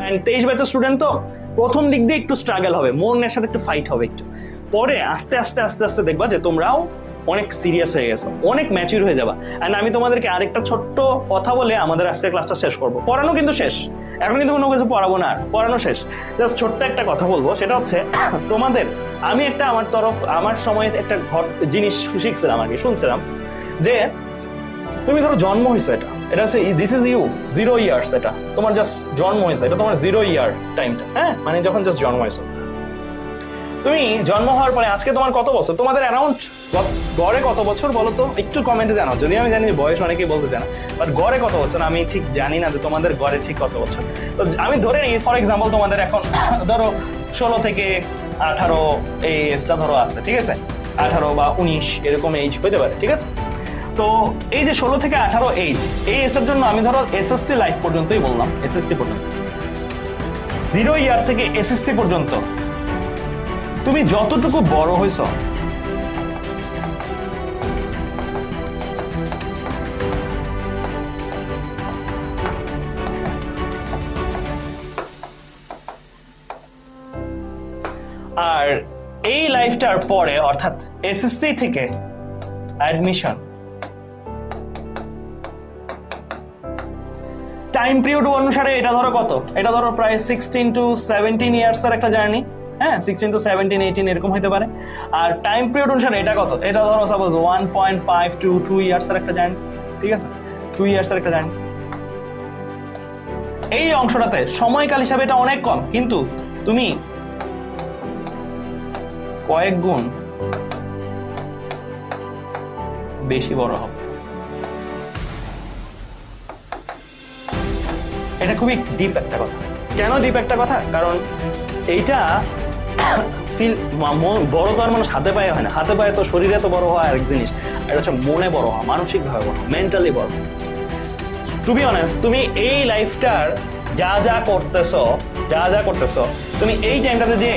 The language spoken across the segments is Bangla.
এন্ড 23 ব্যাচের স্টুডেন্ট তো প্রথম দিক দিয়ে একটু স্ট্রাগল হবে, মনের সাথে একটু ফাইট হবে একটু, পরে আস্তে আস্তে আস্তে আস্তে দেখবা যে তোমরাও অনেক সিরিয়াস হয়ে গেছো, অনেক ম্যাচিউর হয়ে যাবা। এন্ড আমি তোমাদেরকে আরেকটা ছোট্ট কথা বলে আমাদের আজকের ক্লাসটা শেষ করবো। পড়ানো কিন্তু শেষ, এখন কিন্তু কোনো কিছু পড়াবো না, আর পড়ানো শেষ। জাস্ট ছোট্ট একটা কথা বলবো, সেটা হচ্ছে তোমাদের আমি একটা আমার সময় একটা জিনিস শিখছিলাম আর কি, শুনছিলাম যে তুমি ধরো জন্ম হয়েছে, এটা হচ্ছে দিস ইজ ইউ 0 ইয়ার্স, এটা তোমার জাস্ট জন্ম হয়েছে, এটা তোমার 0 ইয়ার টাইমটা, হ্যাঁ মানে যখন জাস্ট জন্ম হয়েছে। তুমি জন্ম হওয়ার পরে আজকে তোমার কত বছর, তোমাদের অ্যারাউন্ড গড়ে কত বছর বলো তো, একটু কমেন্টে জানাও। যদি আমি জানি যে বয়স অনেকেই বলতে জানা, বাট গড়ে কত বছর আমি ঠিক জানি না যে তোমাদের গড়ে ঠিক কত বছর। তো আমি ধরে নিই ফর এক্সাম্পল তোমাদের এখন ধরো 16 থেকে 18 এই এজটা ধরো আছে, ঠিক আছে, 18 বা 19 এরকম এজ হতে পারে, ঠিক আছে। তো এই যে 16 থেকে 18 এজ, এই এজের জন্য আমি ধরো এসএসসি লাইফ পর্যন্তই বললাম, এসএসসি পর্যন্ত 0 ইয়ার থেকে এসএসসি পর্যন্ত তুমি যতটুকু বড় হয়েছ, আর এই লাইফটার পরে অর্থাৎ এসএসসি থেকে অ্যাডমিশন, টাইম পিরিয়ড অনুসারে এটা ধরো কত, এটা ধরো প্রায় 16 to 17 ইয়ার্স এর একটা জার্নি, হ্যাঁ 16 to 17 18 এরকম হতে পারে। আর টাইম পিরিয়ড অনুসারে এটা কত, এটা ধরো সাপোজ 1.5 to 2 ইয়ার্স এর একটা জার্নি, ঠিক আছে, 2 ইয়ার্স এর একটা জার্নি। এই অংশটাতে সময়কাল হিসাবে এটা অনেক কম, কিন্তু তুমি কয়েক গুণ বেশি বড় হবে। এটা খুবই ডিপ একটা কথা। কেন ডিপ একটা কথা? কারণ এইটা বড় তো আর মানুষ হাতে পায়ে হয় না, হাতে পায়ে তো শরীরে তো বড় হওয়া আরেক জিনিস, এটা হচ্ছে মনে বড় হওয়া, মানসিক ভাবে বড়, মেন্টালি বড়। টু বি অনেস্ট, তুমি এই লাইফটার যা যা করতেছো তুমি এই টাইমটাতে যে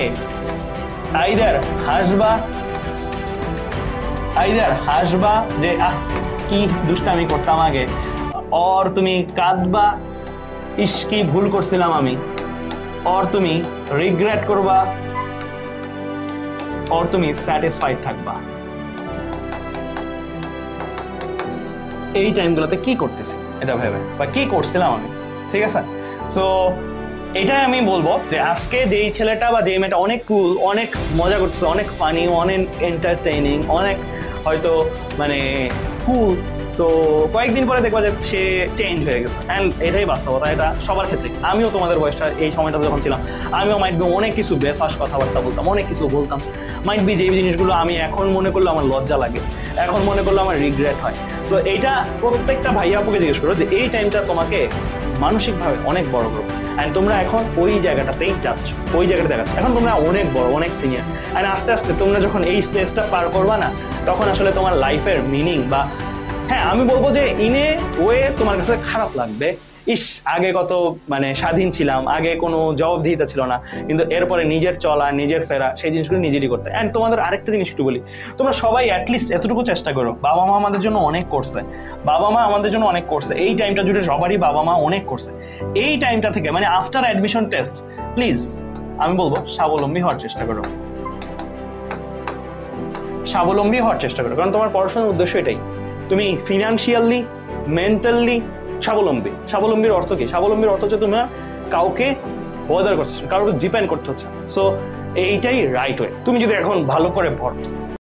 আইদার হাসবা যে কি দুষ্টামি করতাম আগে, আর তুমি কাঁদবা ইস কি ভুল করছিলাম আমি, আর তুমি রিগ্রেট করবা, আর তুমি স্যাটিসফাইড থাকবা। এই টাইমগুলোতে কি করতেছি এটা ভেবে, বা কি করছিলাম আমি, ঠিক আছে। সো এটাই আমি বলবো যে আজকে যেই ছেলেটা বা যেই মেয়েটা অনেক কুল, অনেক মজা করতেছে, অনেক ফানি, অনেক এন্টারটেইনিং, অনেক হয়তো মানে কুল, সো কয়েকদিন পরে দেখবা যে সে চেঞ্জ হয়ে গেছে। অ্যান্ড এটাই বাস্তবতা, এটা সবার ক্ষেত্রে। আমিও তোমাদের বয়সটা এই সময়টা যখন ছিলাম, আমিও মাইট বি অনেক কিছু বেফাস কথাবার্তা বলতাম, অনেক কিছু বলতাম। মাইট বি যেই জিনিসগুলো আমি এখন মনে করলে আমার লজ্জা লাগে, এখন মনে করলে আমার রিগ্রেট হয়। সো এইটা প্রত্যেকটা ভাইয়া আপুকে জিজ্ঞেস করো যে এই টাইমটা তোমাকে মানসিকভাবে অনেক বড় করো, অ্যান্ড তোমরা এখন ওই জায়গাটাতেই যাচ্ছ, ওই জায়গাটা দেখাচ্ছ। এখন তোমরা অনেক বড়, অনেক সিনিয়র, অ্যান্ড আস্তে আস্তে তোমরা যখন এই স্টেজটা পার করবা না, তখন আসলে তোমার লাইফের মিনিং বা হ্যাঁ আমি বলবো যে ইনে ওয়ে তোমার কাছে খারাপ লাগবে, ইস আগে কত মানে স্বাধীন ছিলাম, আগে কোনো জবাবদিহিতা ছিল না, কিন্তু এরপরে নিজের চলা, নিজের ফেরা, সেই জিনিসগুলো নিজেরই করতে। অ্যান্ড তোমাদের আরেকটা জিনিস একটু বলি, তোমরা সবাই অ্যাটলিস্ট এতটুকু চেষ্টা করো, বাবা মা আমাদের জন্য অনেক করছে, এই টাইমটা জুড়ে সবারই বাবা মা অনেক করছে। এই টাইমটা থেকে মানে আফটার অ্যাডমিশন টেস্ট প্লিজ আমি বলবো স্বাবলম্বী হওয়ার চেষ্টা করো, কারণ তোমার পড়াশোনার উদ্দেশ্য এটাই, তুমি ফিনান্সিয়ালি, মেন্টালি স্বাবলম্বীর অর্থ কি? স্বাবলম্বীর অর্থ হচ্ছে তোমার কাউকে বদার করছে, কাউকে ডিপেন্ড করতে হচ্ছে। সো এইটাই রাইট ওয়ে। তুমি যদি এখন ভালো করে পড়ো,